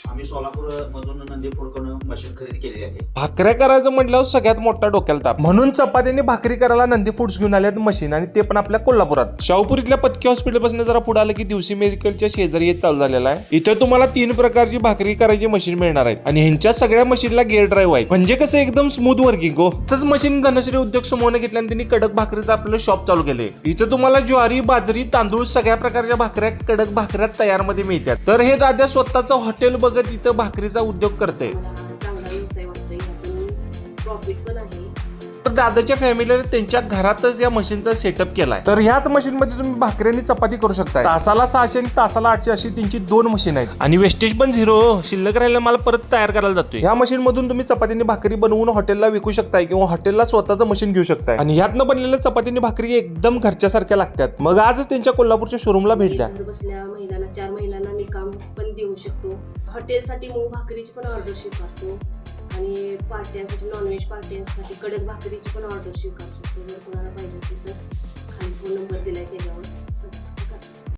आम्ही सोलापूर मधून नंदी फूडकडून मशीन खरेदी केलेली आहे. भाकऱ्या करायचं म्हटल्यावर सगळ्यात मोठा डोक्याला ताप, म्हणून चपात्यांनी भाकरी करायला नंदी फूड्स घेऊन आल्यात मशीन, आणि ते पण आपल्या कोल्हापुरात शाहूपूर इथल्या पत्की हॉस्पिटल पासून जरा पुढे आलं की दिवशी मेडिकलच्या शेजारी हे चालू झालेला आहे. इथं तुम्हाला 3 प्रकारची भाकरी करायची मशीन मिळणार आहे, आणि ह्यांच्या सगळ्या मशीनला गिअर ड्राईव्ह आहे, म्हणजे कसं एकदम स्मूथ वर्किंग हो. तसंच मशीन धनश्री उद्योग समूहाने घेतल्याने त्यांनी कडक भाकरीचं आपलं शॉप चालू केले. इथं तुम्हाला ज्वारी, बाजरी, तांदूळ सगळ्या प्रकारच्या भाकऱ्या कडक भाकऱ्या तयार मध्ये मिळतात. तर हे दादा स्वतःचं हॉटेल बघत इथं भाकरीचा उद्योग करते. चांगला व्यवसाय वाटतोय, यातून प्रॉफिट पण आहे. तर दादाच्या फॅमिलीने त्यांच्या घरातच या मशीनचा सेटअप केलाय. तर ह्याच मशीन मध्ये तुम्ही भाकऱ्यांनी चपाती करू शकता. तासाला 600 आणि तासाला 800 अशी त्यांची 2 मशीन आहेत, आणि वेस्टेज पण 0. शिल्लक राहिला मला परत तयार करायला जातोय. ह्या मशीन मधून तुम्ही चपातीने भाकरी बनवून हॉटेलला विकू शकताय, किंवा हॉटेलला स्वतःचं मशीन घेऊ शकताय, आणि ह्यातनं बनलेल्या चपातीने भाकरी एकदम घरच्यासारख्या लागतात. मग आजच त्यांच्या कोल्हापूरच्या शोरूमला भेट द्या. घर बसल्या महिलांना 4 महिलांना मी काम पण देऊ शकतो. हॉटेलसाठी मऊ भाकरीची पण ऑर्डर स्वीकारतो, आणि पार्ट्यांसाठी, नॉनव्हेज पार्ट्यांसाठी कडक भाकरीची पण ऑर्डर स्वीकारतो. जर कोणाला पाहिजे असेल तर खाली फोन नंबर दिलाय त्याच्यावर